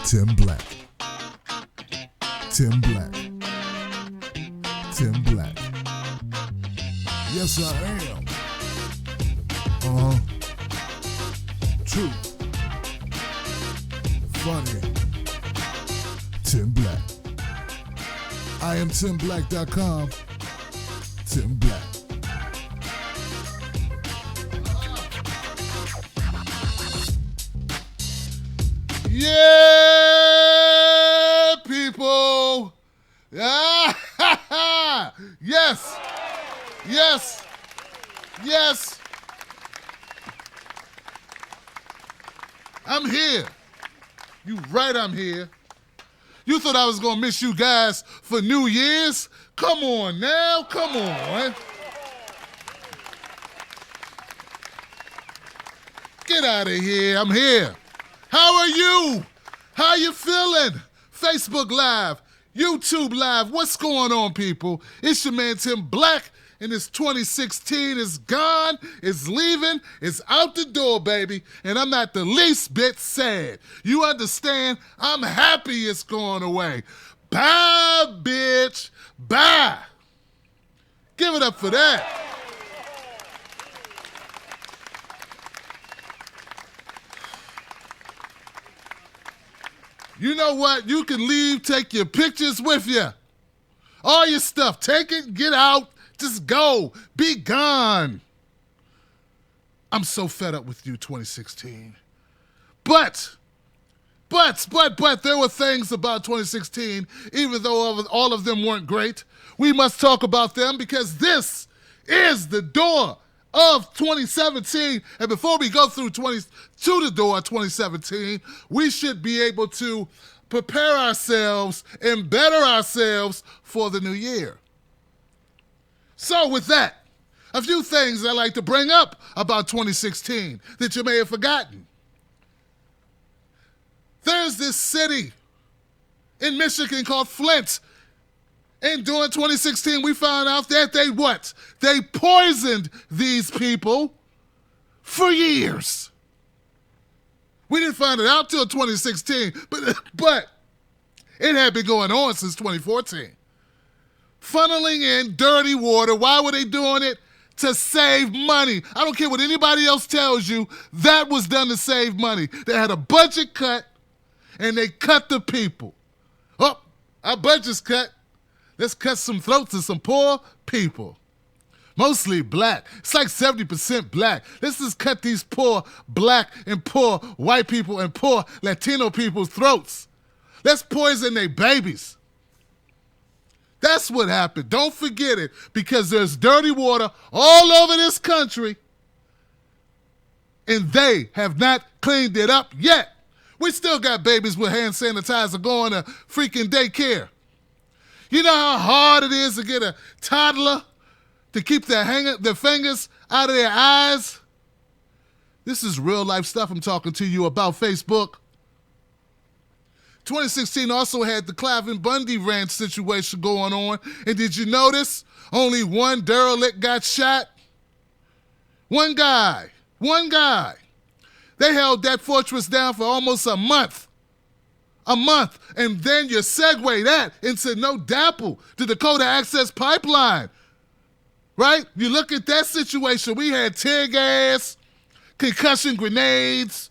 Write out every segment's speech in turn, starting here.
Tim Black. Tim Black. Tim Black. Yes, I am. True. Funny. Tim Black. I am TimBlack.com. Tim Black. Yeah, people. Yes. Yes. Yes. I'm here. You right, I'm here. You thought I was going to miss you guys for New Year's? Come on now, come on. Get out of here, I'm here. How are you? How you feeling? Facebook Live, YouTube Live, what's going on, people? It's your man Tim Black, and it's 2016. It's gone, it's leaving, it's out the door, baby, and I'm not the least bit sad. You understand? I'm happy it's going away. Bye, bitch. Bye. Give it up for that. You know what? You can leave, take your pictures with you. All your stuff. Take it, get out, just go. Be gone. I'm so fed up with you, 2016. But there were things about 2016, even though all of them weren't great. We must talk about them because this is the door of 2017. And before we go through to the door of 2017, we should be able to prepare ourselves and better ourselves for the new year. So with that, a few things I like to bring up about 2016 that you may have forgotten. There's this city in Michigan called Flint. And during 2016, we found out that they poisoned these people for years. We didn't find it out till 2016, but it had been going on since 2014. Funneling in dirty water. Why were they doing it? To save money. I don't care what anybody else tells you. That was done to save money. They had a budget cut, and they cut the people. Oh, our budget's cut. Let's cut some throats of some poor people. Mostly black. It's like 70% black. Let's just cut these poor black and poor white people and poor Latino people's throats. Let's poison their babies. That's what happened. Don't forget it, because there's dirty water all over this country, and they have not cleaned it up yet. We still got babies with hand sanitizer going to freaking daycare. You know how hard it is to get a toddler to keep their fingers out of their eyes? This is real life stuff I'm talking to you about, Facebook. 2016 also had the Cliven Bundy Ranch situation going on. And did you notice only one derelict got shot? One guy. They held that fortress down for almost a month. And then you segue that into no DAPL, the Dakota Access Pipeline, right? You look at that situation. We had tear gas, concussion grenades,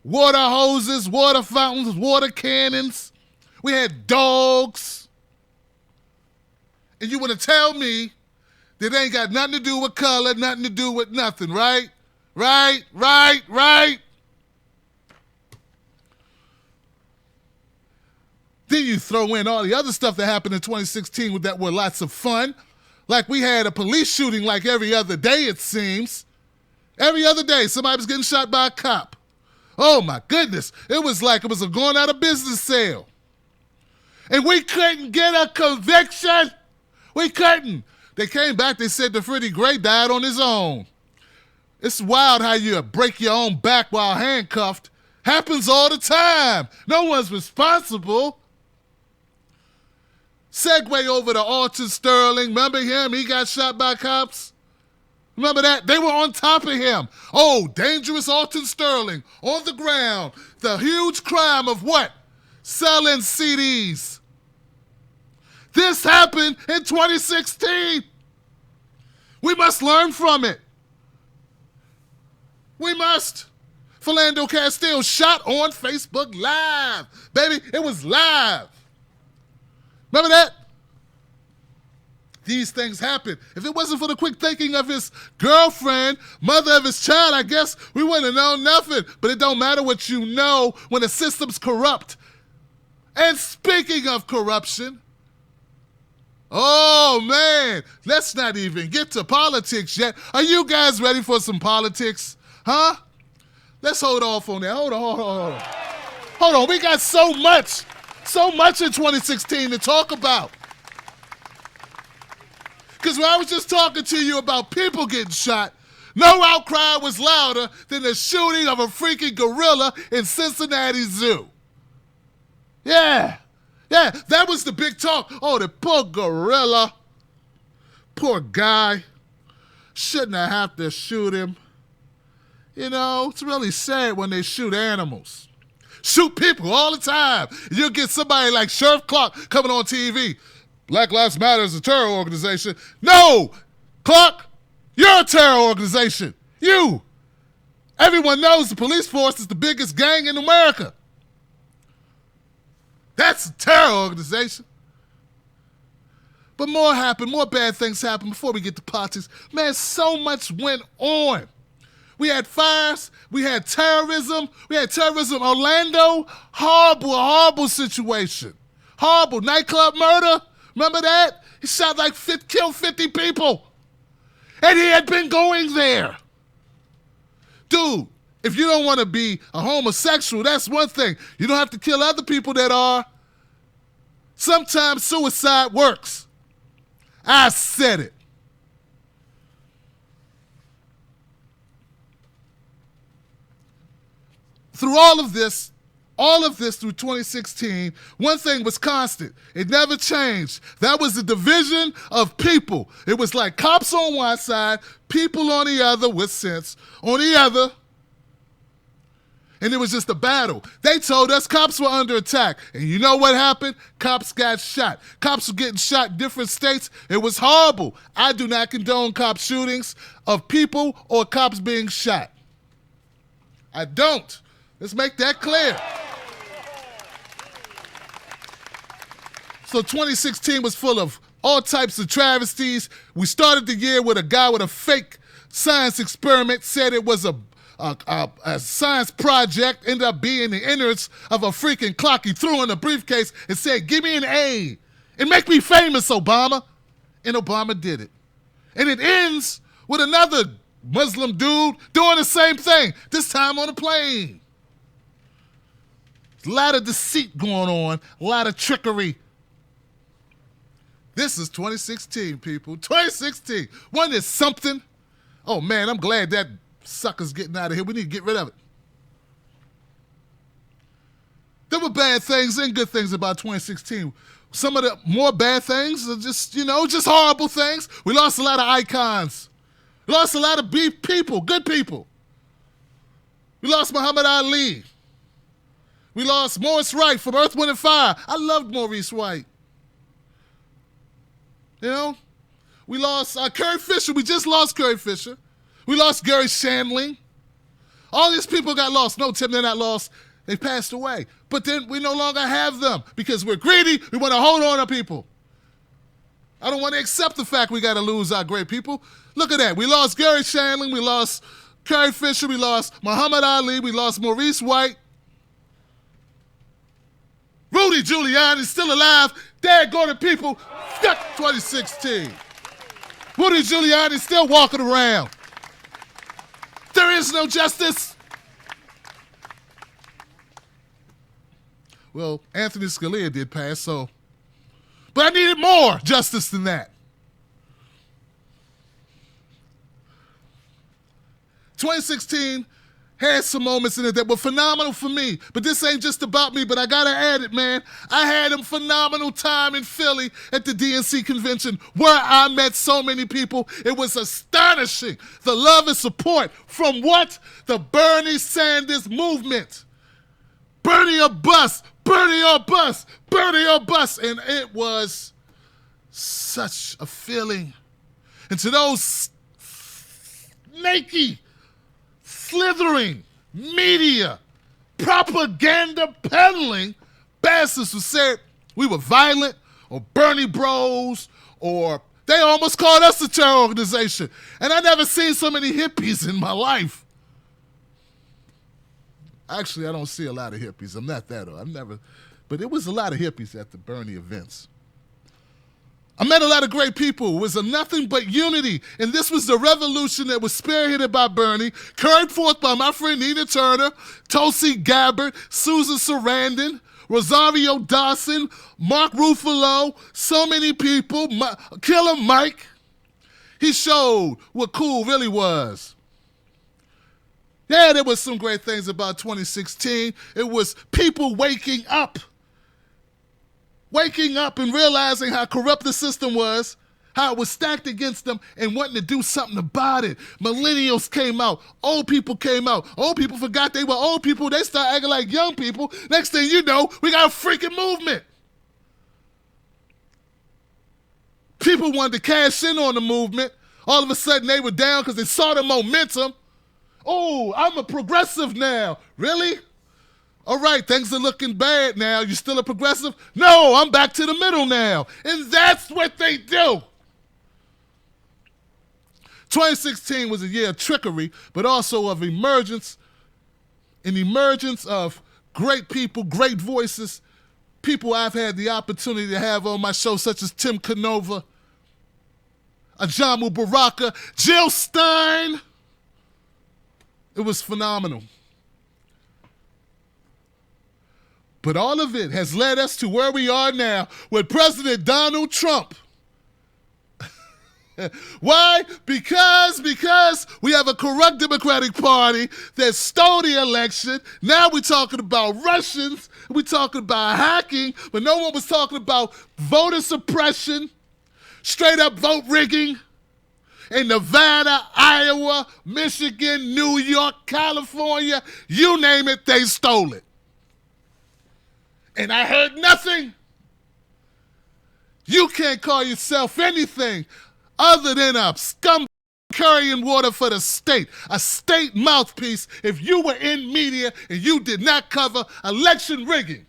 water hoses, water fountains, water cannons. We had dogs. And you want to tell me that ain't got nothing to do with color, nothing to do with nothing, right? Right. Then you throw in all the other stuff that happened in 2016 that were lots of fun. Like we had a police shooting like every other day, it seems. Every other day, somebody was getting shot by a cop. Oh my goodness. It was like it was a going out of business sale. And we couldn't get a conviction. We couldn't. They came back, they said that Freddie Gray died on his own. It's wild how you break your own back while handcuffed. Happens all the time. No one's responsible. Segue over to Alton Sterling. Remember him? He got shot by cops. Remember that? They were on top of him. Oh, dangerous Alton Sterling on the ground. The huge crime of what? Selling CDs. This happened in 2016. We must learn from it. We must. Philando Castile shot on Facebook Live. Baby, it was live. Remember that? These things happen. If it wasn't for the quick thinking of his girlfriend, mother of his child, I guess we wouldn't have known nothing. But it don't matter what you know when the system's corrupt. And speaking of corruption, oh man, let's not even get to politics yet. Are you guys ready for some politics? Huh? Let's hold off on that. Hold on. Hold on, we got so much in 2016 to talk about. Because when I was just talking to you about people getting shot, no outcry was louder than the shooting of a freaking gorilla in Cincinnati Zoo. Yeah, that was the big talk. Oh, the poor gorilla. Poor guy. Shouldn't I have to shoot him? You know, it's really sad when they shoot animals. Shoot people all the time. You'll get somebody like Sheriff Clark coming on TV. Black Lives Matter is a terror organization. No, Clark, you're a terror organization. You. Everyone knows the police force is the biggest gang in America. That's a terror organization. But more happened, more bad things happened before we get to politics. Man, so much went on. We had fires, we had terrorism, Orlando, horrible situation. Horrible, nightclub murder. Remember that? He shot killed 50 people. And he had been going there. Dude, if you don't want to be a homosexual, that's one thing. You don't have to kill other people that are. Sometimes suicide works. I said it. Through all of this through 2016, one thing was constant. It never changed. That was the division of people. It was like cops on one side, people on the other with sense on the other. And it was just a battle. They told us cops were under attack. And you know what happened? Cops got shot. Cops were getting shot in different states. It was horrible. I do not condone cop shootings of people or cops being shot. I don't. Let's make that clear. So 2016 was full of all types of travesties. We started the year with a guy with a fake science experiment, said it was a science project, ended up being the innards of a freaking clock. He threw in a briefcase and said, "Give me an A and make me famous, Obama." And Obama did it. And it ends with another Muslim dude doing the same thing, this time on a plane. A lot of deceit going on, a lot of trickery. This is 2016, people. 2016. Wasn't it something? Oh, man, I'm glad that sucker's getting out of here. We need to get rid of it. There were bad things and good things about 2016. Some of the more bad things are just horrible things. We lost a lot of icons. We lost a lot of people, good people. We lost Muhammad Ali. We lost Maurice Wright from Earth, Wind, and Fire. I loved Maurice Wright. You know? We lost Carrie Fisher. We just lost Carrie Fisher. We lost Gary Shandling. All these people got lost. No, Tim, they're not lost. They passed away. But then we no longer have them because we're greedy. We want to hold on to people. I don't want to accept the fact we got to lose our great people. Look at that. We lost Gary Shandling. We lost Carrie Fisher. We lost Muhammad Ali. We lost Maurice White. Rudy Giuliani is still alive. Daggone people. Fuck 2016. Rudy Giuliani is still walking around. There is no justice. Well, Anthony Scalia did pass, so. But I needed more justice than that. 2016 Had some moments in it that were phenomenal for me. But this ain't just about me, but I gotta add it, man. I had a phenomenal time in Philly at the DNC convention where I met so many people. It was astonishing. The love and support from what? The Bernie Sanders movement. Bernie or bust, Bernie or bust, Bernie or bust. And it was such a feeling. And to those snaky, slithering, media, propaganda peddling bastards who said we were violent or Bernie bros or they almost called us a terror organization. And I never seen so many hippies in my life. Actually, I don't see a lot of hippies. I'm not that old. But it was a lot of hippies at the Bernie events. I met a lot of great people. It was a nothing but unity. And this was the revolution that was spearheaded by Bernie, carried forth by my friend Nina Turner, Tulsi Gabbard, Susan Sarandon, Rosario Dawson, Mark Ruffalo, so many people, Killer Mike. He showed what cool really was. Yeah, there was some great things about 2016. It was people waking up and realizing how corrupt the system was, how it was stacked against them, and wanting to do something about it. Millennials came out. Old people came out. Old people forgot they were old people. They started acting like young people. Next thing you know, we got a freaking movement. People wanted to cash in on the movement. All of a sudden, they were down because they saw the momentum. Oh, I'm a progressive now. Really? All right, things are looking bad now. You still a progressive? No, I'm back to the middle now. And that's what they do. 2016 was a year of trickery, but also of emergence, an emergence of great people, great voices, people I've had the opportunity to have on my show, such as Tim Canova, Ajamu Baraka, Jill Stein. It was phenomenal. But all of it has led us to where we are now with President Donald Trump. Why? Because we have a corrupt Democratic Party that stole the election. Now we're talking about Russians. We're talking about hacking. But no one was talking about voter suppression, straight up vote rigging in Nevada, Iowa, Michigan, New York, California. You name it, they stole it. And I heard nothing. You can't call yourself anything other than a scum carrying water for the state, a state mouthpiece if you were in media and you did not cover election rigging.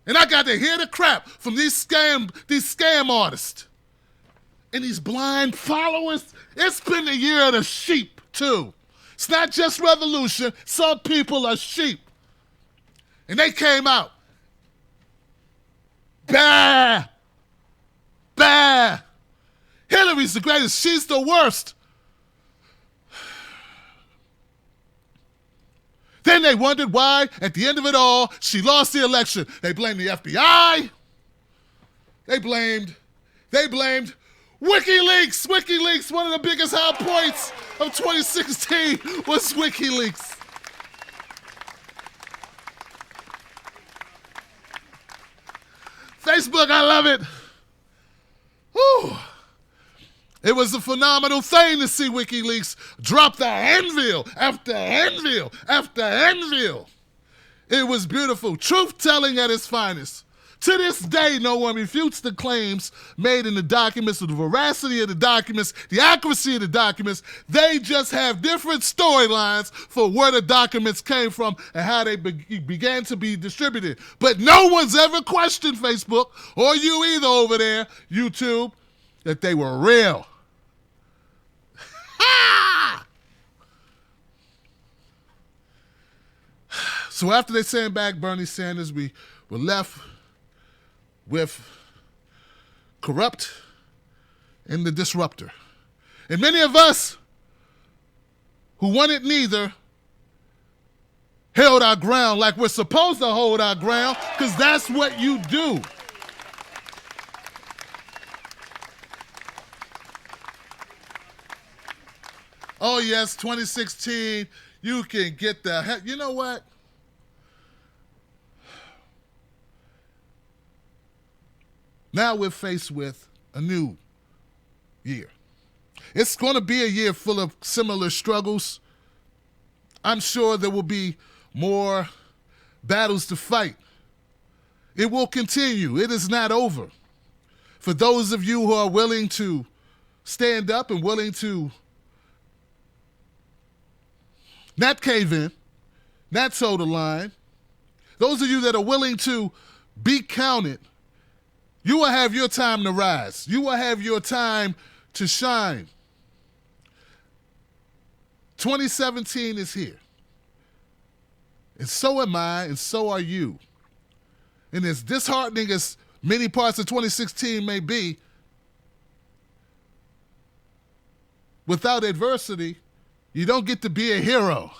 And I got to hear the crap from these scam artists and these blind followers. It's been the year of the sheep, too. It's not just revolution. Some people are sheep. And they came out. Bah! Bah! Hillary's the greatest. She's the worst. Then they wondered why, at the end of it all, she lost the election. They blamed the FBI. They blamed WikiLeaks. WikiLeaks, one of the biggest high points of 2016 was WikiLeaks. Facebook, I love it. Whew. It was a phenomenal thing to see WikiLeaks drop the anvil after anvil after anvil. It was beautiful. Truth-telling at its finest. To this day, no one refutes the claims made in the documents, or the veracity of the documents, the accuracy of the documents. They just have different storylines for where the documents came from and how they began to be distributed. But no one's ever questioned Facebook, or you either over there, YouTube, that they were real. So after they sent back Bernie Sanders, we were left with corrupt and the disruptor. And many of us who wanted neither held our ground like we're supposed to hold our ground, because that's what you do. Oh yes, 2016, You can get the heck. You know what? Now we're faced with a new year. It's going to be a year full of similar struggles. I'm sure there will be more battles to fight. It will continue. It is not over. For those of you who are willing to stand up and willing to not cave in, not toe the line, those of you that are willing to be counted, you will have your time to rise. You will have your time to shine. 2017 is here. And so am I, and so are you. And as disheartening as many parts of 2016 may be, without adversity, you don't get to be a hero.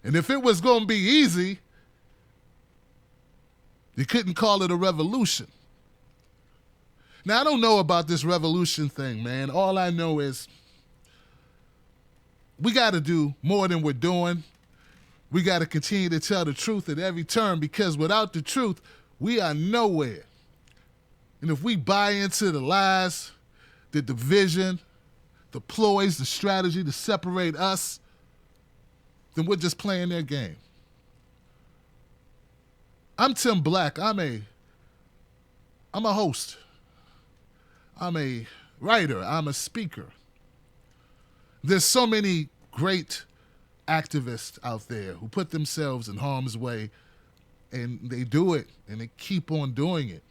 And if it was going to be easy, you couldn't call it a revolution. Now, I don't know about this revolution thing, man. All I know is we got to do more than we're doing. We got to continue to tell the truth at every turn, because without the truth, we are nowhere. And if we buy into the lies, the division, the ploys, the strategy to separate us, then we're just playing their game. I'm Tim Black. I'm a host. I'm a writer. I'm a speaker. There's so many great activists out there who put themselves in harm's way, and they do it, and they keep on doing it.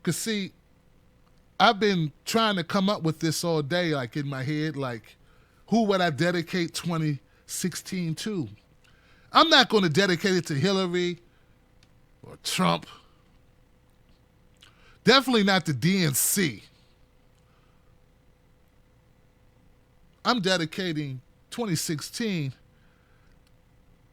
Because, see, I've been trying to come up with this all day, like in my head, like, who would I dedicate 2016 to? I'm not going to dedicate it to Hillary or Trump. Definitely not the DNC. I'm dedicating 2016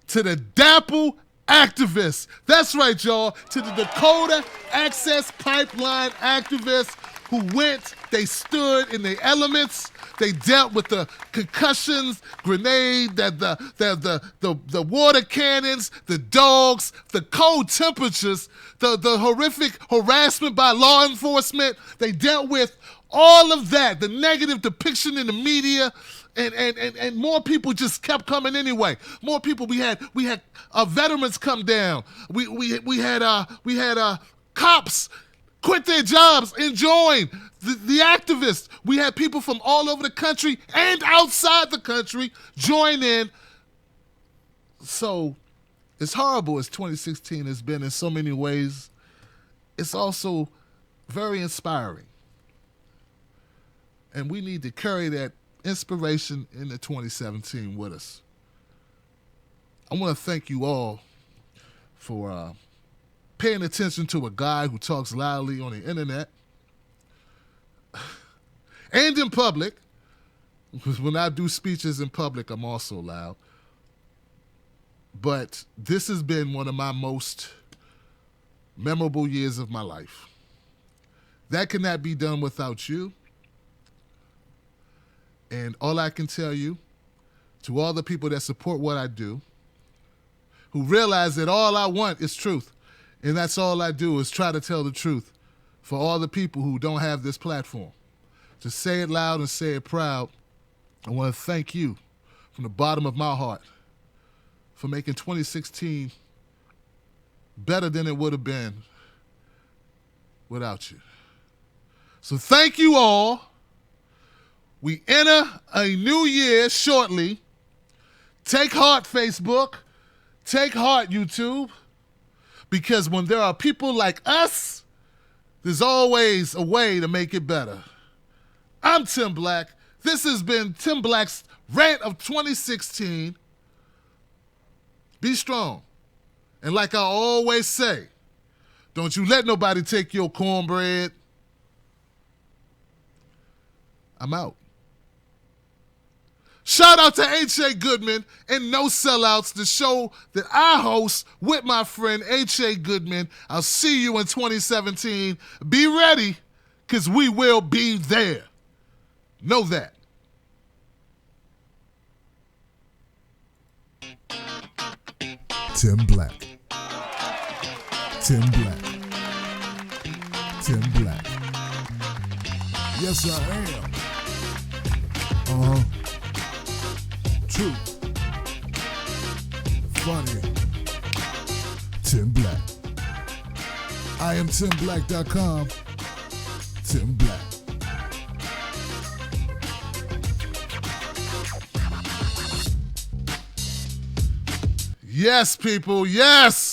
to the DAPL activists. That's right, y'all. To the Dakota Access Pipeline activists who went, they stood in the elements. They dealt with the concussions, grenade, the water cannons, the dogs, the cold temperatures, the horrific harassment by law enforcement. They dealt with all of that, the negative depiction in the media, and more people just kept coming anyway. More people. We had veterans come down. We had cops quit their jobs and join the activists. We had people from all over the country and outside the country join in. So, as horrible as 2016 has been in so many ways, it's also very inspiring. And we need to carry that inspiration into 2017 with us. I want to thank you all for paying attention to a guy who talks loudly on the internet and in public, because when I do speeches in public, I'm also loud. But this has been one of my most memorable years of my life. That cannot be done without you. And all I can tell you, to all the people that support what I do, who realize that all I want is truth, and that's all I do is try to tell the truth for all the people who don't have this platform. To say it loud and say it proud, I want to thank you from the bottom of my heart for making 2016 better than it would have been without you. So thank you all. We enter a new year shortly. Take heart, Facebook. Take heart, YouTube. Because when there are people like us, there's always a way to make it better. I'm Tim Black. This has been Tim Black's Rant of 2016. Be strong. And like I always say, don't you let nobody take your cornbread. I'm out. Shout out to H.A. Goodman and No Sellouts, the show that I host with my friend H.A. Goodman. I'll see you in 2017. Be ready, because we will be there. Know that. Tim Black. Tim Black. Tim Black. Yes, I am. True. Funny. Tim Black. I am TimBlack.com. Tim Black. Yes, people, yes!